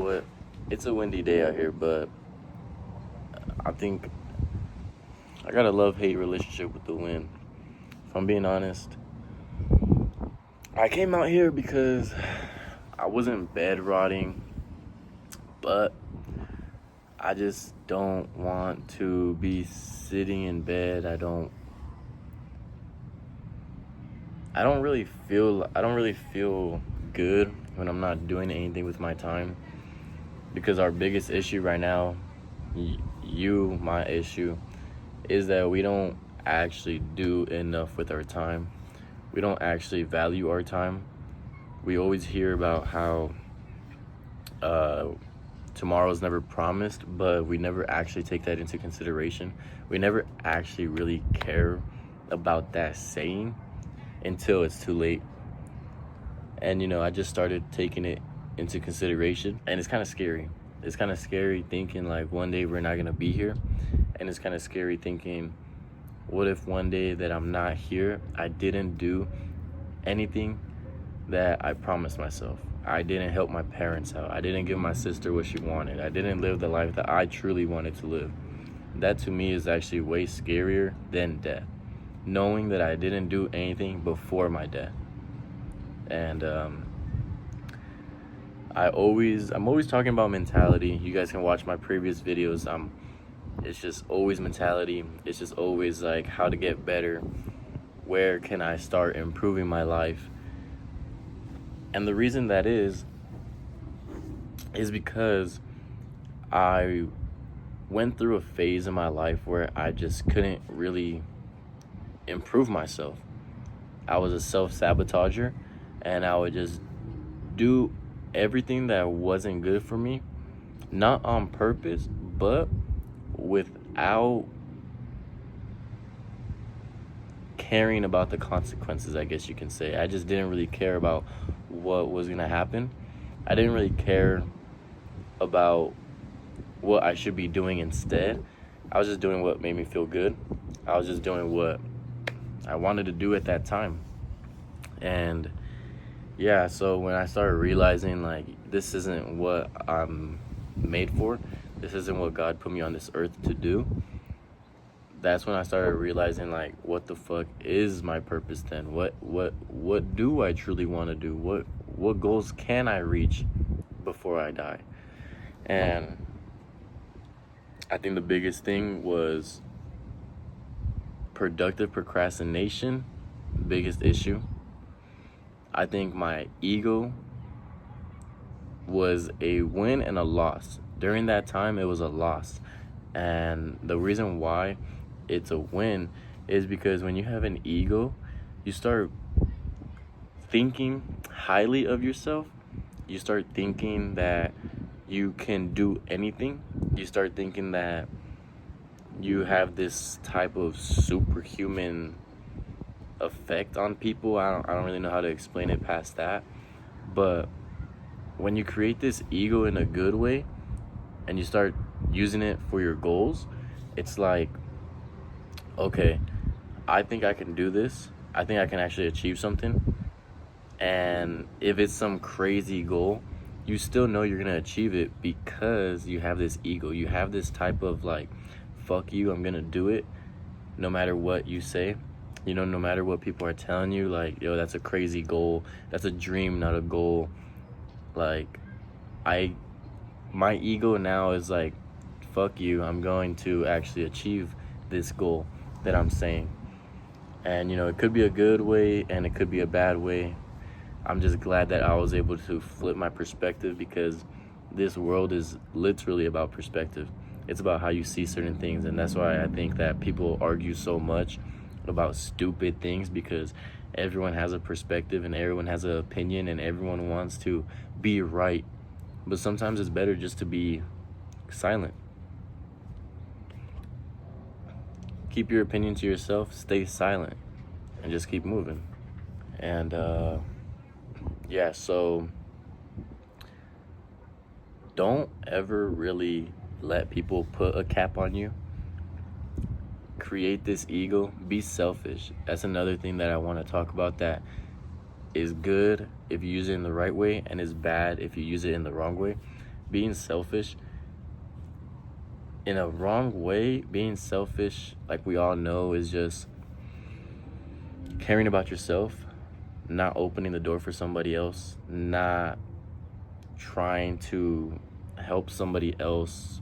what? It's a windy day out here, but I think I got a love-hate relationship with the wind. If I'm being honest, I came out here because I wasn't bed rotting, but I just don't want to be sitting in bed. I don't really feel good when I'm not doing anything with my time, because our biggest issue right now, my issue, is that we don't actually do enough with our time. We don't actually value our time. We always hear about how tomorrow's never promised, but we never actually take that into consideration. We never actually really care about that saying until it's too late. And I just started taking it into consideration, and it's kind of scary. It's kind of scary thinking like one day we're not going to be here, and it's kind of scary thinking, what if one day that I'm not here, I didn't do anything that I promised myself? I didn't help my parents out. I didn't give my sister what she wanted. I didn't live the life that I truly wanted to live. That to me is actually way scarier than death. Knowing that I didn't do anything before my death. And I'm always talking about mentality. You guys can watch my previous videos. It's just always mentality. It's just always like how to get better. Where can I start improving my life? And the reason that is because I went through a phase in my life where I just couldn't really improve myself. I was a self-sabotager, and I would just do everything that wasn't good for me, not on purpose, but without caring about the consequences, I guess you can say. I just didn't really care about what was going to happen. I didn't really care about what I should be doing instead. I was just doing what made me feel good. I was just doing what I wanted to do at that time. And yeah, so when I started realizing like this isn't what I'm made for, this isn't what God put me on this earth to do, that's when I started realizing like what the fuck is my purpose then? What do I truly want to do? What goals can I reach before I die? And I think the biggest thing was productive procrastination, biggest issue. I think my ego was a win and a loss. During that time, it was a loss. And the reason why it's a win is because when you have an ego, you start thinking highly of yourself. You start thinking that you can do anything. You start thinking that you have this type of superhuman effect on people. I don't really know how to explain it past that. But when you create this ego in a good way and you start using it for your goals, it's like, okay, I think I can do this. I think I can actually achieve something. And if it's some crazy goal, you still know you're going to achieve it because you have this ego. You have this type of like, fuck you, I'm going to do it no matter what you say. No matter what people are telling you, like, yo, that's a crazy goal. That's a dream, not a goal. Like, my ego now is like, fuck you, I'm going to actually achieve this goal that I'm saying. And it could be a good way and it could be a bad way. I'm just glad that I was able to flip my perspective, because this world is literally about perspective. It's about how you see certain things. And that's why I think that people argue so much about stupid things, because everyone has a perspective and everyone has an opinion and everyone wants to be right. But sometimes it's better just to be silent. Keep your opinion to yourself, stay silent, and just keep moving. And yeah, so don't ever really let people put a cap on you. Create this ego. Be selfish. That's another thing that I want to talk about that is good if you use it in the right way and is bad if you use it in the wrong way. being selfish in a wrong way. Being selfish, like we all know, is just caring about yourself, not opening the door for somebody else, not trying to help somebody else,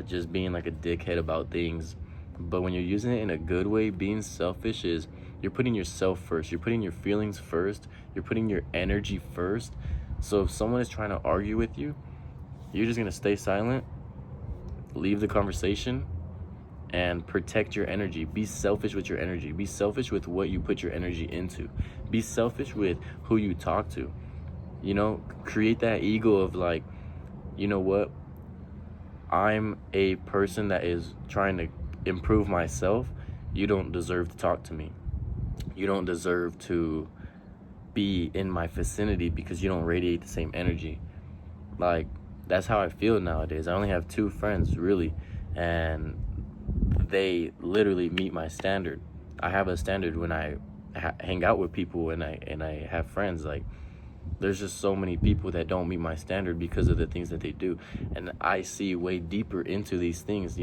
just being like a dickhead about things. But when you're using it in a good way, being selfish is you're putting yourself first, you're putting your feelings first, you're putting your energy first. So if someone is trying to argue with you, you're just gonna stay silent, leave the conversation, and protect your energy. Be selfish with your energy. Be selfish with what you put your energy into. Be selfish with who you talk to. Create that ego of like, you know what? I'm a person that is trying to improve myself. You don't deserve to talk to me. You don't deserve to be in my vicinity because you don't radiate the same energy. Like, that's how I feel nowadays. I only have 2 friends, really, and they literally meet my standard. I have a standard when I hang out with people and I have friends. Like, there's just so many people that don't meet my standard because of the things that they do, and I see way deeper into these things.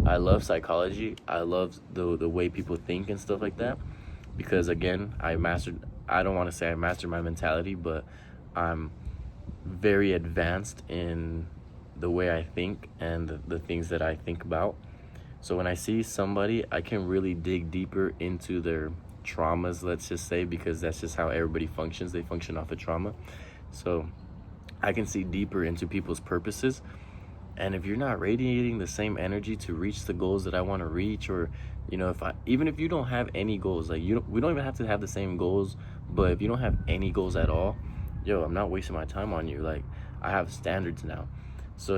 I love psychology. I love the way people think and stuff like that, because again, I don't want to say I mastered my mentality, but I'm very advanced in the way I think and the things that I think about. So when I see somebody, I can really dig deeper into their traumas, let's just say, because that's just how everybody functions. They function off of trauma. So I can see deeper into people's purposes. And if you're not radiating the same energy to reach the goals that I want to reach, or even if you don't have any goals, like we don't even have to have the same goals, but if you don't have any goals at all, I'm not wasting my time on you. Like, I have standards now. So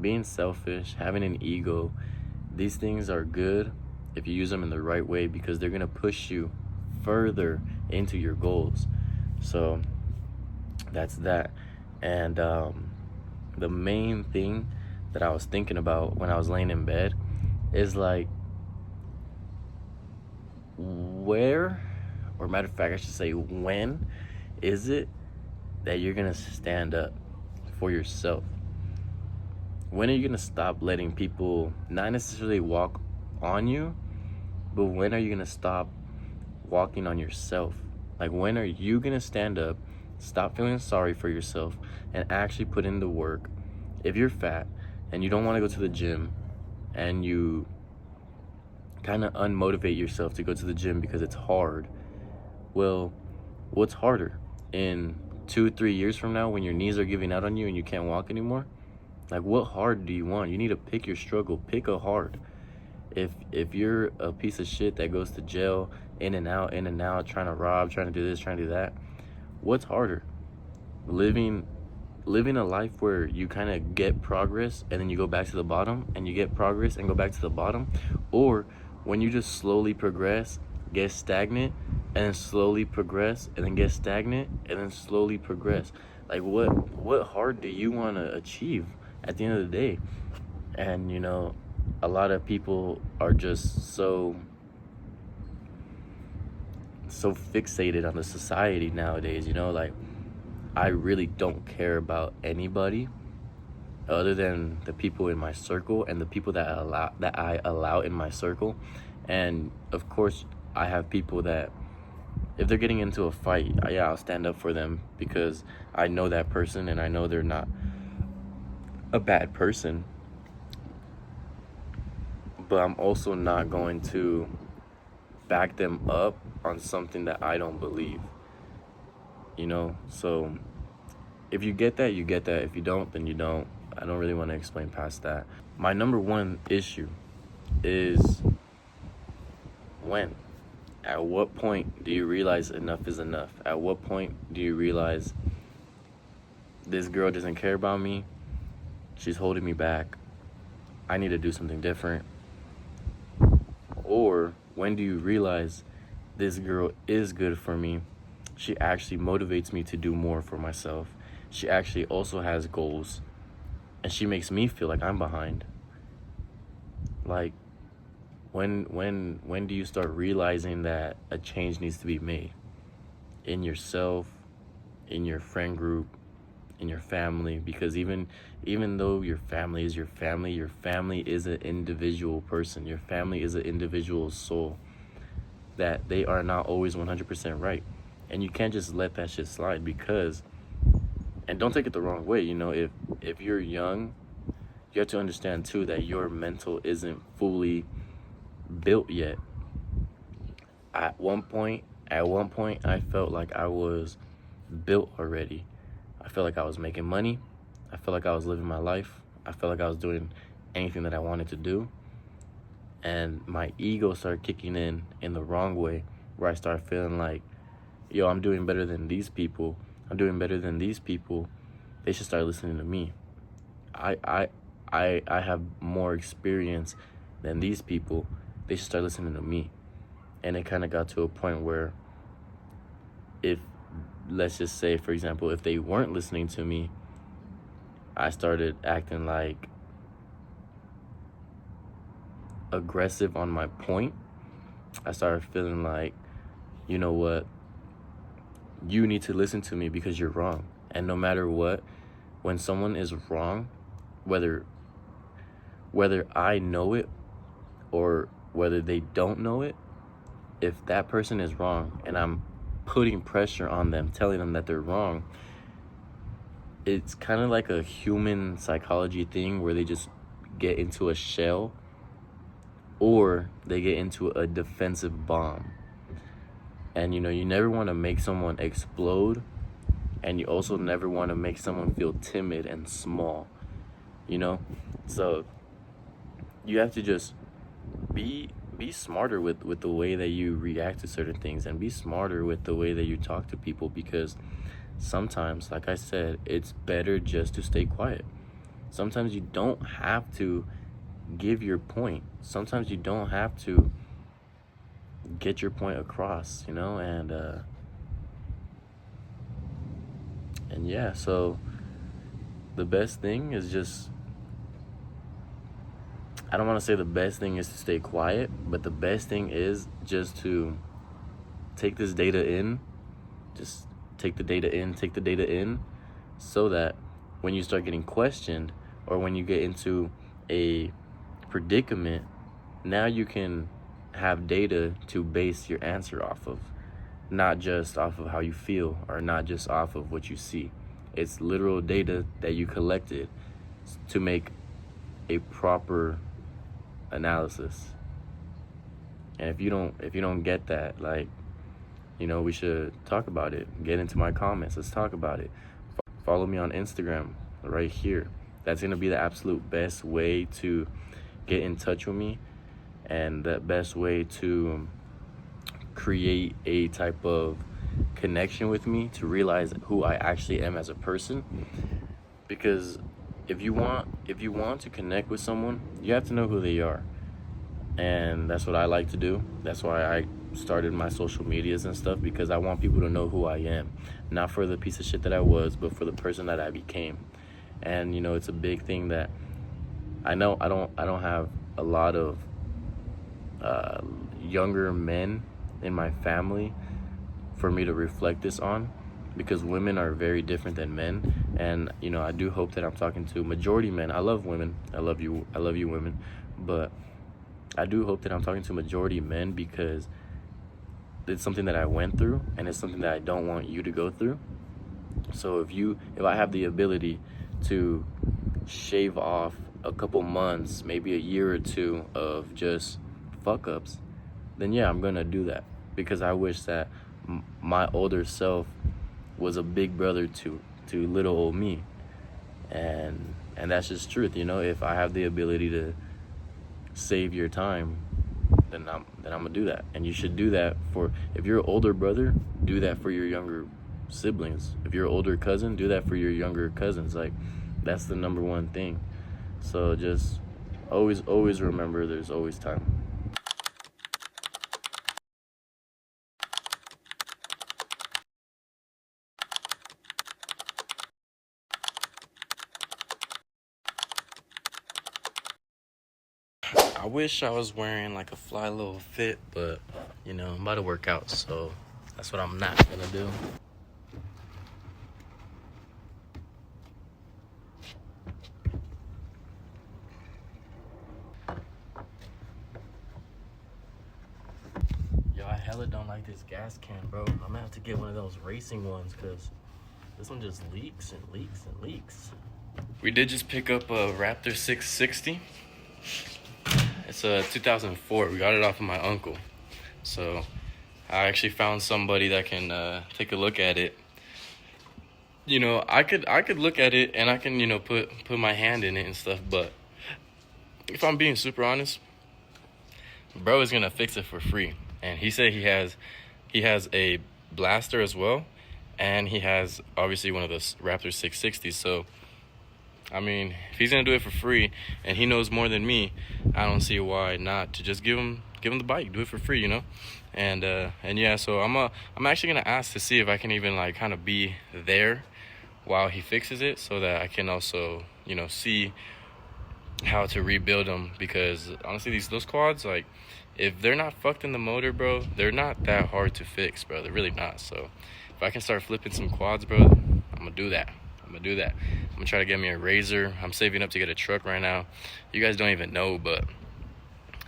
being selfish, having an ego, these things are good if you use them in the right way, because they're gonna push you further into your goals. So that's that. And the main thing that I was thinking about when I was laying in bed is like, where, or matter of fact, I should say, when is it that you're gonna stand up for yourself? When are you gonna stop letting people not necessarily walk on you, but when are you gonna stop walking on yourself? Like, when are you gonna stand up, stop feeling sorry for yourself, and actually put in the work? If you're fat and you don't want to go to the gym, and you kind of unmotivate yourself to go to the gym because it's hard, well, what's harder? In 2-3 years from now, when your knees are giving out on you and you can't walk anymore? Like, what hard do you want? You need to pick your struggle. Pick a hard. If you're a piece of shit that goes to jail, in and out, trying to rob, trying to do this, trying to do that, what's harder? Living a life where you kind of get progress and then you go back to the bottom, and you get progress and go back to the bottom, or when you just slowly progress, get stagnant, and then slowly progress, and then get stagnant, and then slowly progress? Like, what hard do you want to achieve at the end of the day? And a lot of people are just so fixated on the society nowadays. Like, I really don't care about anybody other than the people in my circle and the people that I allow in my circle. And of course, I have people that, if they're getting into a fight, I'll stand up for them because I know that person and I know they're not a bad person. But I'm also not going to back them up on something that I don't believe. So if you get that, you get that. If you don't, then you don't. I don't really want to explain past that. My number one issue is when. At what point do you realize enough is enough? At what point do you realize this girl doesn't care about me? She's holding me back. I need to do something different. Or when do you realize this girl is good for me? She actually motivates me to do more for myself. She actually also has goals, and she makes me feel like I'm behind. Like, when do you start realizing that a change needs to be made in yourself, in your friend group, in your family, because even though your family is your family is an individual person. Your family is an individual soul, that they are not always 100% right. And you can't just let that shit slide, because, and don't take it the wrong way, if you're young, you have to understand too that your mental isn't fully built yet. At one point I felt like I was built already. I felt like I was making money. I felt like I was living my life. I felt like I was doing anything that I wanted to do. And my ego started kicking in the wrong way, where I started feeling like, yo, I'm doing better than these people. I'm doing better than these people. They should start listening to me. I have more experience than these people. They should start listening to me. And it kind of got to a point where, if, let's just say, for example, if they weren't listening to me, I started acting like aggressive on my point. I started feeling like, you know what, you need to listen to me because you're wrong. And no matter what, when someone is wrong, whether I know it or whether they don't know it, if that person is wrong and I'm putting pressure on them, telling them that they're wrong, it's kind of like a human psychology thing where they just get into a shell, or they get into a defensive bomb. And you never want to make someone explode, and you also never want to make someone feel timid and small, so you have to just be smarter with the way that you react to certain things, and be smarter with the way that you talk to people, because sometimes, like I said, it's better just to stay quiet. Sometimes you don't have to give your point. Sometimes you don't have to get your point across, and yeah, so the best thing is just, I don't want to say the best thing is to stay quiet, but the best thing is just to take this data in. Just take the data in, so that when you start getting questioned, or when you get into a predicament, now you can have data to base your answer off of, not just off of how you feel, or not just off of what you see. It's literal data that you collected to make a proper analysis. And if you don't get that, we should talk about it. Get into my comments. Let's talk about it. Follow me on Instagram right here. That's going to be the absolute best way to get in touch with me, and the best way to create a type of connection with me, to realize who I actually am as a person. Because if you want to connect with someone, you have to know who they are. And that's what I like to do. That's why I started my social medias and stuff, because I want people to know who I am, not for the piece of shit that I was, but for the person that I became. And it's a big thing that I know I don't have a lot of younger men in my family for me to reflect this on, because women are very different than men. And I do hope that I'm talking to majority men. I love women. I love you women, but I do hope that I'm talking to majority men, because it's something that I went through, and it's something that I don't want you to go through. So if I have the ability to shave off a couple months, maybe a year or two of just fuck ups, then yeah, I'm gonna do that, because I wish that my older self was a big brother to little old me. And that's just truth. If I have the ability to save your time, then I'm gonna do that. And you should do that if you're an older brother, do that for your younger siblings. If you're an older cousin, do that for your younger cousins. That's the number one thing. So just always remember, there's always time. I wish I was wearing like a fly little fit, but I'm about to work out, so that's what I'm not gonna do. hella don't like this gas can, bro. I'm gonna have to get one of those racing ones because this one just leaks and leaks and leaks. We did just pick up a Raptor 660. It's a 2004. We got it off of my uncle. So I actually found somebody that can take a look at it. You know, I could look at it and I can, you know, put my hand in it and stuff, but if I'm being super honest, bro is gonna fix it for free. And he said he has a blaster as well, and he has obviously one of those Raptor 660s. So I mean, if he's gonna do it for free and he knows more than me, I don't see why not to just give him the bike, do it for free, you know. And yeah, so I'm actually gonna ask to see if I can even like kind of be there while he fixes it, so that I can also, you know, see how to rebuild them. Because honestly, those quads, like, if they're not fucked in the motor, bro, they're not that hard to fix, bro. They're really not. So if I can start flipping some quads, bro, I'm gonna do that. I'm gonna try to get me a Razor. I'm saving up to get a truck right now. You guys don't even know, but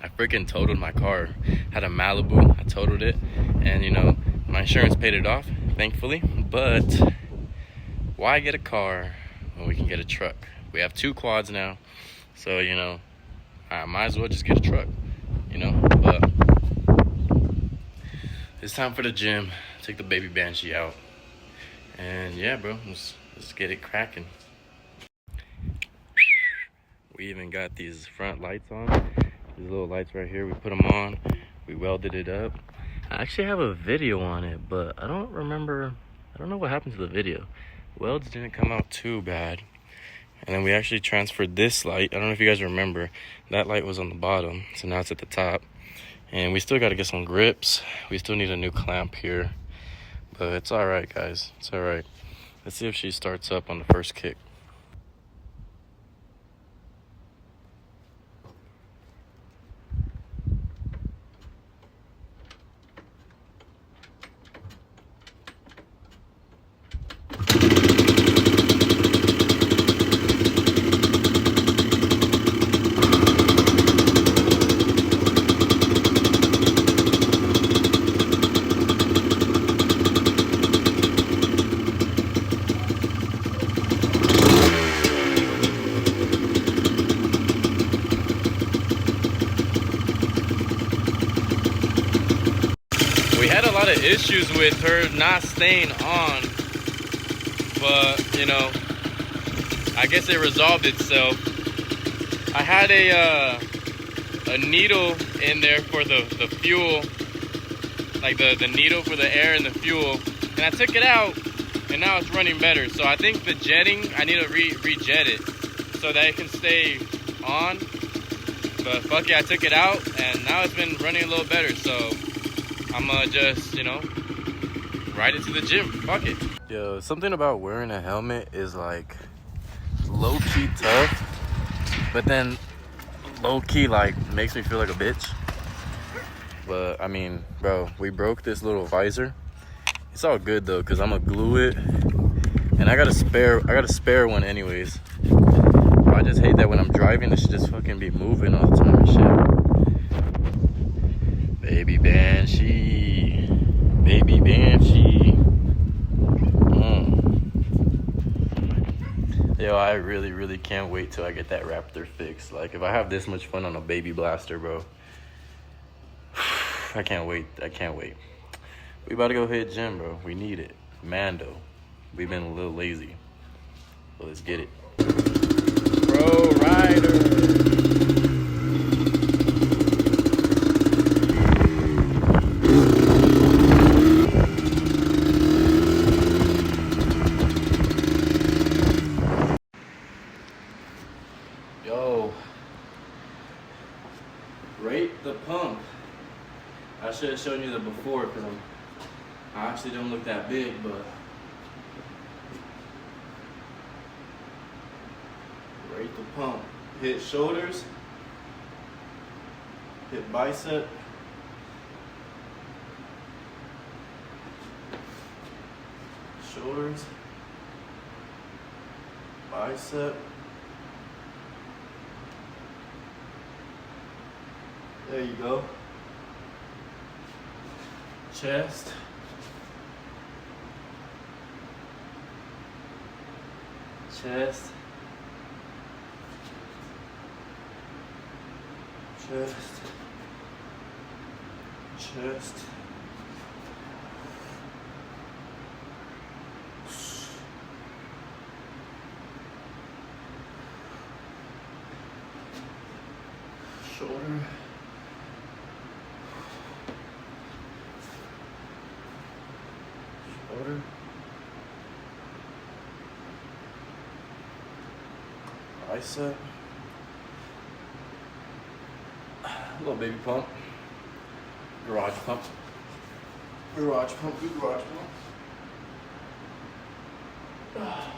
I freaking totaled my car. Had a Malibu, I totaled it, and you know, my insurance paid it off, thankfully. But why get a car when we can get a truck? We have 2 quads now, so you know, I might as well just get a truck, you know. But it's time for the gym. Take the baby Banshee out, and yeah, bro, let's get it cracking. We even got these front lights on. These little lights right here, we put them on. We welded it up. I actually have a video on it, but I don't know what happened to the video. Welds didn't come out too bad. And then we actually transferred this light. I don't know if you guys remember. That light was on the bottom, so now it's at the top. And we still got to get some grips. We still need a new clamp here. But it's all right, guys. It's all right. Let's see if she starts up on the first kick. We had a lot of issues with her not staying on, but you know, I guess it resolved itself. I had a needle in there for the fuel, like the needle for the air and the fuel, and I took it out and now it's running better. So I think the jetting, I need to re-jet it so that it can stay on. But fuck it, I took it out and now it's been running a little better. So I'm gonna just, you know, ride it to the gym. Fuck it. Yo, something about wearing a helmet is like low-key tough, but then low-key like makes me feel like a bitch. But I mean, bro, we broke this little visor. It's all good though, cause I'm gonna glue it, and I got a spare one anyways. I just hate that when I'm driving, it should just fucking be moving all the time and shit. Baby Banshee, baby Banshee. Yo, I really can't wait till I get that Raptor fixed. Like, if I have this much fun on a baby blaster, bro, I can't wait. We about to go hit gym, bro. We need it. Mando. We've been a little lazy. So let's get it. Bro Rider. Yo. Rate the pump. I should have shown you the before because I actually don't look that big, but rate the pump. Hit shoulders, hit bicep, shoulders, bicep. There you go. chest, chest, chest, chest, shoulder, shoulder, bicep, little baby pump, garage pump, garage pump, good garage pump.